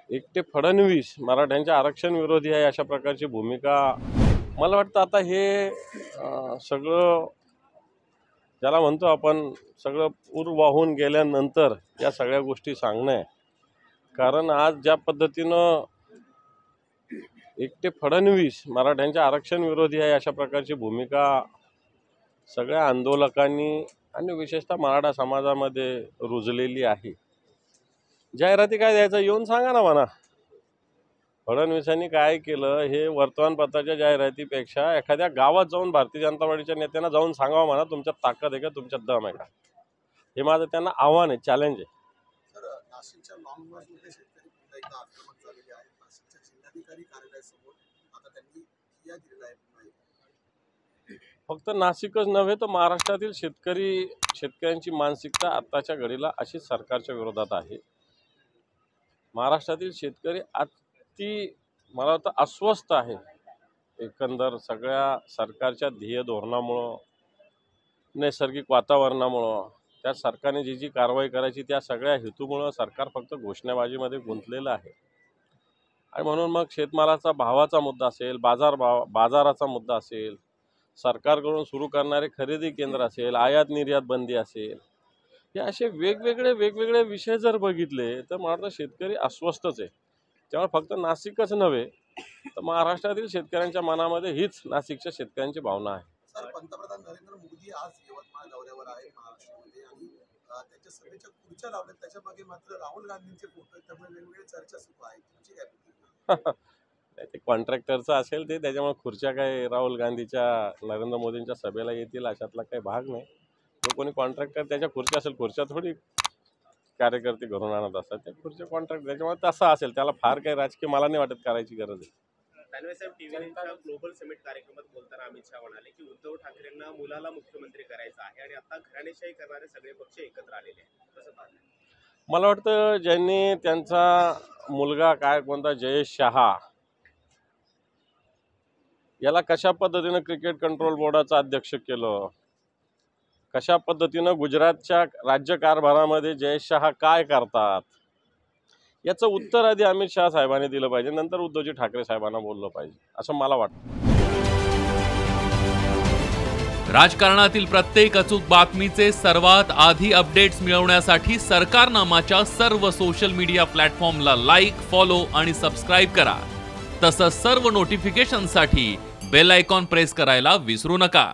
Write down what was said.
एकटे फडणवीस मराठ्यांच्या आरक्षण विरोधी आहे अशा प्रकारची भूमिका मला वाटतं आता हे सगळं ज्याला म्हणतो आपण सगळं पूर वाहून गेल्यानंतर या सगळ्या गोष्टी सांगणं आहे। कारण आज ज्या पद्धतीनं एकटे फडणवीस मराठ्यांच्या आरक्षण विरोधी आहे अशा प्रकारची भूमिका सगळ्या आंदोलकांनी आणि विशेषतः मराठा समाजामध्ये रुजलेली आहे। जाहिराती काय द्यायचं येऊन सांगा ना म्हणा। फडणवीसांनी काय केलं हे वर्तमानपत्राच्या जाहिरातीपेक्षा एखाद्या गावात जाऊन भारतीय जनता पार्टीच्या नेत्यांना जाऊन सांगावं म्हणा, तुमच्यात ताकद आहे का, तुमच्यात दम आहे का। हे माझं त्यांना आव्हान आहे, चॅलेंज आहे। सर, नाशिकच्या लॉंग मार्चमध्ये शेतकरी पुन्हा एकदा आक्रमक झालेले आहेत। नाशिकच्या जिल्हाधिकारी कार्यालयासमोर आता त्यांनी ठिय्या दिलेला आहे। फक्त नाशिकच नव्हे तर महाराष्ट्रातील शेतकऱ्यांची मानसिकता आत्ताच्या घडीला अशी सरकारच्या विरोधात आहे। महाराष्ट्रातील शेतकरी मला वाटतं अस्वस्थ आहे एकंदर सगळ्या सरकारच्या ध्येय धोरणामुळं, नैसर्गिक वातावरणामुळं, त्या सरकारने जी कारवाई करायची त्या सगळ्या हेतूमुळं सरकार फक्त घोषणाबाजीमध्ये गुंतलेलं आहे। आणि म्हणून मग शेतमालाचा भावाचा मुद्दा असेल, बाजाराचा मुद्दा असेल, सरकारकडून सुरू करणारे खरेदी केंद्र असेल, आयात निर्यात बंदी असेल, हे असे वेगवेगळे विषय जर बघितले तर मला वाटतं शेतकरी अस्वस्थच आहे। त्यामुळे फक्त नाशिकच नव्हे तर महाराष्ट्रातील शेतकऱ्यांच्या मनामध्ये हीच नाशिकच्या शेतकऱ्यांची भावना आहे। सर, पंतप्रधान नरेंद्र मोदी आज यवतमाळ दौऱ्यावर आहे महाराष्ट्रामध्ये आणि त्यांच्या सभेच्या खुर्च्या लावल्यात, त्याच्या मागे मात्र राहुल गांधींचे फोटो आहेत, त्यामुळे वेगवेगळ्या चर्चा सुरू आहेत। तुमची काय प्रतिक्रिया? ते कॉन्ट्रॅक्टरचं असेल ते, त्याच्यामुळे खुर्च्या काय राहुल गांधीच्या नरेंद्र मोदींच्या सभेला येतील अशातला काही भाग नाही। जो कोणी कॉन्ट्रॅक्टर त्याच्या खुर्च्या असेल, खुर्च्या थोडी कार्यकर्ते घरून आणत असतात, त्या खुर्च्या कॉन्ट्रॅक्ट, त्याच्यामुळे तसं असेल, त्याला फार काही राजकीय मला नाही वाटत करायची गरज आहे। दानवे टीव्हीच्या ग्लोबल समिट कार्यक्रमात बोलताना अमित शहा म्हणाले की उद्धव ठाकरेंना मुलाला मुख्यमंत्री करायचं आहे आणि आता घराणेशाही करणारे सगळे पक्ष एकत्र आलेले आहेत, कसं पाहताय? मला वाटतं ज्यांनी त्यांचा मुलगा कोणता जयेश शहा याला कशा पद्धतीनं क्रिकेट कंट्रोल बोर्डाचं अध्यक्ष केलं, कशा पद्धतीनं गुजरातच्या राज्यकारभारामध्ये जयेश शहा काय करतात, याचं उत्तर आधी अमित शहा साहेबांनी दिलं पाहिजे, नंतर उद्धवजी ठाकरे साहेबांना बोललं पाहिजे असं मला वाटतं। राजकारणातील प्रत्येक अचूक बातमीचे सर्वात आधी अपडेट्स मिळवण्यासाठी सरकारनामाच्या सर्व सोशल मीडिया प्लॅटफॉर्मला लाईक, फॉलो आणि सबस्क्राईब करा। तसंच सर्व नोटिफिकेशनसाठी बेल आयकॉन प्रेस करायला विसरू नका।